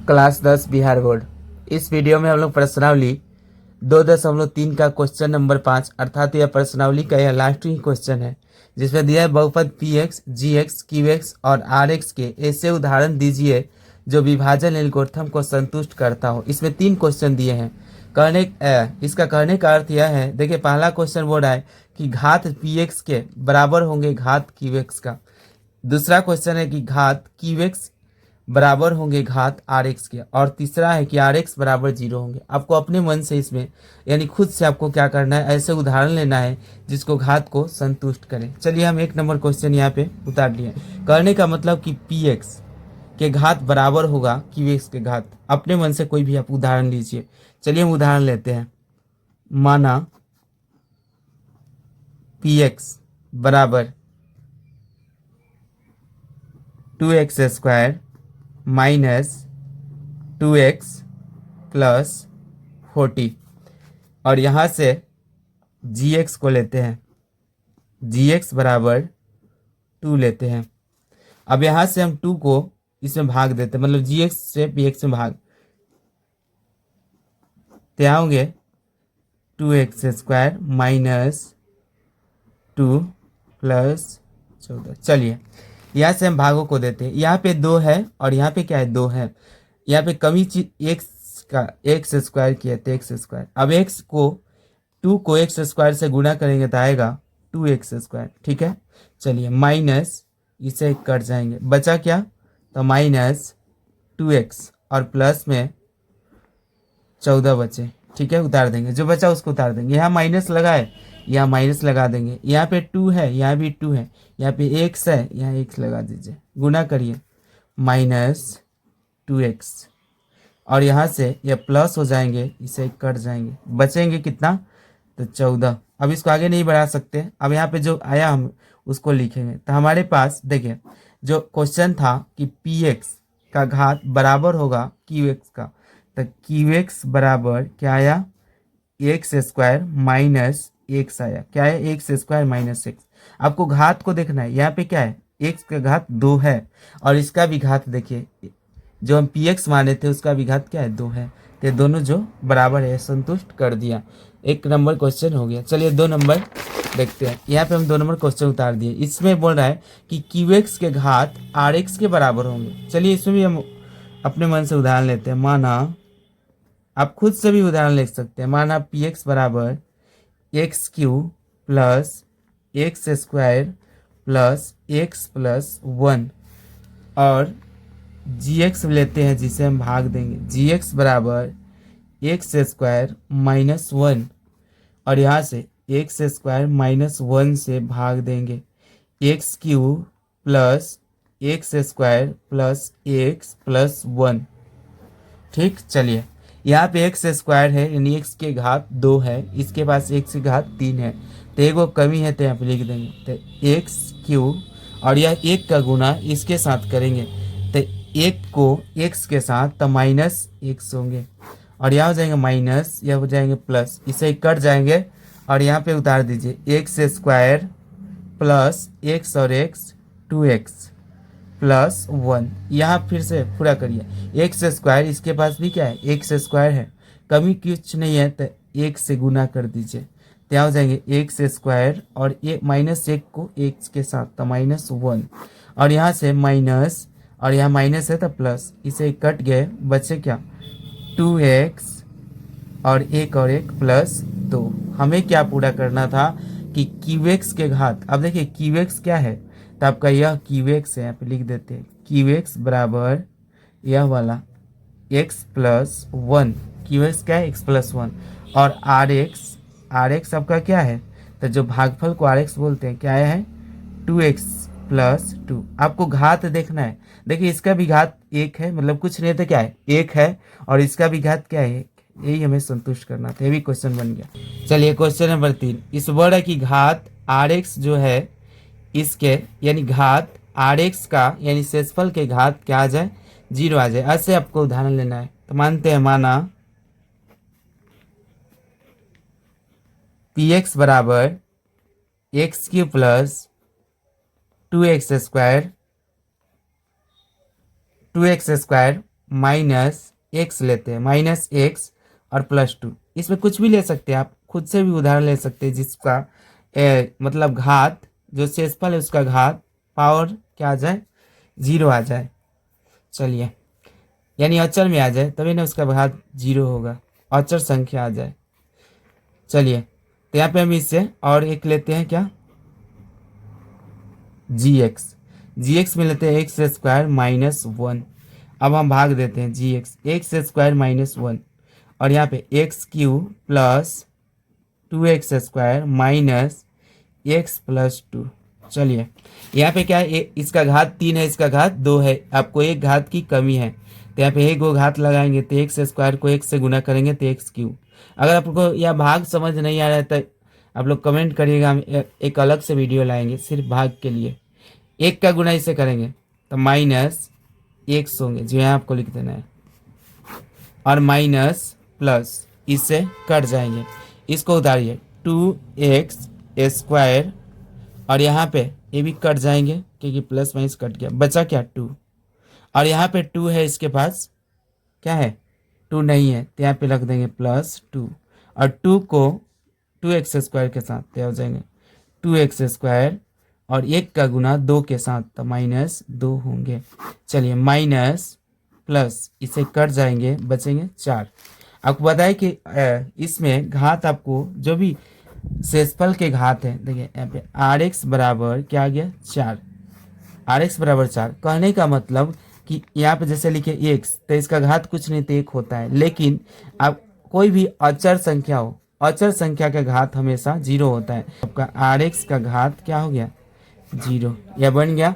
Class 10 Bihar board. इस video में हम लोग प्रश्नावली 2.3 का क्वेश्चन नंबर 5 अर्थात यह प्रश्नावली का यह लास्ट ही क्वेश्चन है, जिसमें दिया है बहुपद पी एक्स, जी एक्स, क्यू एक्स और आर एक्स के ऐसे उदाहरण दीजिए जो विभाजन एल्गोरिथम को संतुष्ट करता हो। इसमें 3 क्वेश्चन दिए हैं। इसका कहने का अर्थ यह है, देखिए पहला क्वेश्चन बोल रहा है कि घात पी एक्स के बराबर होंगे घात क्यू एक्स का। दूसरा क्वेश्चन है कि घात क्यू एक्स बराबर होंगे घात आर एक्स के, और तीसरा है कि आर एक्स बराबर 0 होंगे। आपको अपने मन से इसमें यानी खुद से आपको क्या करना है, ऐसे उदाहरण लेना है जिसको घात को संतुष्ट करें। चलिए हम 1 नंबर क्वेश्चन यहाँ पे उतार लिए। कहने का मतलब कि पी एक्स के घात बराबर होगा क्यू एक्स के घात। अपने मन से कोई भी आप उदाहरण लीजिए। चलिए हम उदाहरण लेते हैं। माना पी एक्स बराबर 2x² माइनस 2x प्लस 40, और यहाँ से gx को लेते हैं। gx बराबर 2 लेते हैं। अब यहाँ से हम 2 को इसमें भाग देते हैं, मतलब gx से px में भाग, तो यहाँ होंगे 2x² माइनस 2 प्लस 14। चलिए यहाँ से हम भागों को देते हैं। यहाँ पे 2 है और यहाँ पे क्या है, 2 है। यहाँ पे कमी चीज x² की है तो x²। अब x को 2 को x² से गुणा करेंगे तो आएगा 2x²। ठीक है, चलिए माइनस इसे कट जाएंगे, बचा क्या, तो माइनस 2x और प्लस में 14 बचे। ठीक है, उतार देंगे, जो बचा उसको उतार देंगे। यहाँ माइनस लगा है, यहाँ माइनस लगा देंगे। यहाँ पे 2 है, यहाँ भी 2 है, यहाँ पे x है, यहाँ x लगा दीजिए, गुना करिए, माइनस 2x, और यहाँ से ये प्लस हो जाएंगे, इसे कट जाएंगे, बचेंगे कितना, तो 14। अब इसको आगे नहीं बढ़ा सकते। अब यहाँ पे जो आया हम उसको लिखेंगे। तो हमारे पास देखिए जो क्वेश्चन था कि पी एक्स का घात बराबर होगा क्यू एक्स का, तो क्यू एक्स बराबर क्या आया, x² माइनस एक्स आया। क्या है, x² माइनस एक्स। आपको घात को देखना है। यहाँ पे क्या है, x का घात 2 है, और इसका भी घात देखिए, जो हम px माने थे उसका भी घात क्या है, 2 है। तो दोनों जो बराबर है, संतुष्ट कर दिया। 1 नंबर क्वेश्चन हो गया। चलिए 2 नंबर देखते हैं। यहाँ पे हम 2 नंबर क्वेश्चन उतार दिए। इसमें बोल रहा है कि क्यू के घात आर के बराबर होंगे। चलिए इसमें भी हम अपने मन से उदाहरण लेते हैं। माना, आप खुद से भी उदाहरण ले सकते हैं। माना पी एक्स बराबर x³ plus x² plus x plus 1, और gx लेते हैं जिसे हम भाग देंगे। gx बराबर x² माइनस 1, और यहाँ से x² माइनस 1 से भाग देंगे। x³ plus x² plus x plus 1। ठीक, चलिए यहाँ पे x² है, यानी x के घात 2 है, इसके पास x की घात 3 है, तो एक वो कमी है तो यहाँ पे लिख देंगे। तो x³ और यह 1 का गुना इसके साथ करेंगे, तो 1 को x के साथ, तो माइनस x होंगे, और यहाँ हो जाएंगे माइनस, यह हो जाएंगे प्लस, इसे कट जाएंगे, और यहाँ पे उतार दीजिए। x² प्लस x और x 2x प्लस 1। यहाँ फिर से पूरा करिए। x², इसके पास भी क्या है, x² है, कमी कुछ नहीं है, तो 1 से गुना कर दीजिए, तो यहाँ हो जाएंगे x² और माइनस 1 को x के साथ, तो माइनस 1, और यहाँ से माइनस, और यहाँ माइनस है तो प्लस, इसे कट गए, बचे क्या, 2x और 1 और 1 प्लस 2। हमें क्या पूरा करना था कि क्यूएक्स के घात। अब देखिए क्यूएक्स क्या है, तो आपका यह क्यूएक्स है, यहाँ पे लिख देते हैं। क्यूएक्स बराबर यह वाला x प्लस 1, क्यूएक्स क्या है, x प्लस 1, और आर एक्स आपका क्या है, तो जो भागफल को आर एक्स बोलते हैं, क्या है, 2x प्लस 2। आपको घात देखना है। देखिए इसका भी घात 1 है, मतलब कुछ नहीं तो क्या है, 1 है, और इसका भी घात क्या है, यही हमें संतुष्ट करना था। ये भी क्वेश्चन बन गया। चलिए क्वेश्चन नंबर 3। इस वर्ड की घात आर एक्स जो है, इसके यानी घात आर एक्स का यानी शेषफल के घात क्या आ जाए, 0 आ जाए। ऐसे आपको उदाहरण लेना है। तो मानते हैं, माना पी एक्स बराबर x³ plus 2x² minus x लेते हैं, माइनस एक्स और प्लस टू। इसमें कुछ भी ले सकते हैं आप, खुद से भी उदाहरण ले सकते हैं जिसका मतलब घात, जो शेषफल है उसका घात पावर क्या आ जाए, 0 आ जाए। चलिए, यानी अचर में आ जाए तभी ना उसका घात 0 होगा, अचर संख्या आ जाए। चलिए, तो यहाँ पे हम इससे और एक लेते हैं क्या, जी एक्स में लेते हैं एक्स स्क्वायर माइनस 1। अब हम भाग देते हैं जी एक्स स्क्वायर माइनस 1, और यहाँ पे x Q plus 2x square minus x plus 2। चलिए, यहाँ पे क्या है, इसका घात 3 है, इसका घात 2 है, आपको एक घात की कमी है, तो यहाँ पे एक गो घात लगाएंगे तो एक्स स्क्वायर को एक से गुना करेंगे तो एक्स क्यू। अगर आपको यह भाग समझ नहीं आ रहा है तो आप लोग कमेंट करिएगा, हम एक अलग से वीडियो लाएंगे सिर्फ भाग के लिए। एक का गुना इसे करेंगे तो माइनस एक्स होंगे, जो यहाँ आपको लिख देना है, और माइनस प्लस इससे कट जाएंगे, इसको उतारिए 2x स्क्वायर, और यहाँ पे ये भी कट जाएंगे क्योंकि प्लस माइनस कट गया, बचा क्या 2, और यहाँ पे 2 है, इसके पास क्या है 2 नहीं है, तो यहाँ पे रख देंगे प्लस 2, और 2 को 2x स्क्वायर के साथ तो हो जाएंगे 2x स्क्वायर, और 1 का गुना 2 के साथ तो माइनस 2 होंगे। चलिए, माइनस प्लस इसे कट जाएंगे, बचेंगे 4। आपको बताया कि इसमें घात आपको जो भी शेषफल के घात है, देखिए यहाँ पे आर एक्स बराबर क्या आ गया 4, आर एक्स बराबर 4। कहने का मतलब कि यहाँ पे जैसे लिखे एक्स तो इसका घात कुछ नहीं तो 1 होता है, लेकिन आप कोई भी अचर संख्या हो, अचर संख्या का घात हमेशा 0 होता है। आपका आर एक्स का घात क्या हो गया 0, यह बन गया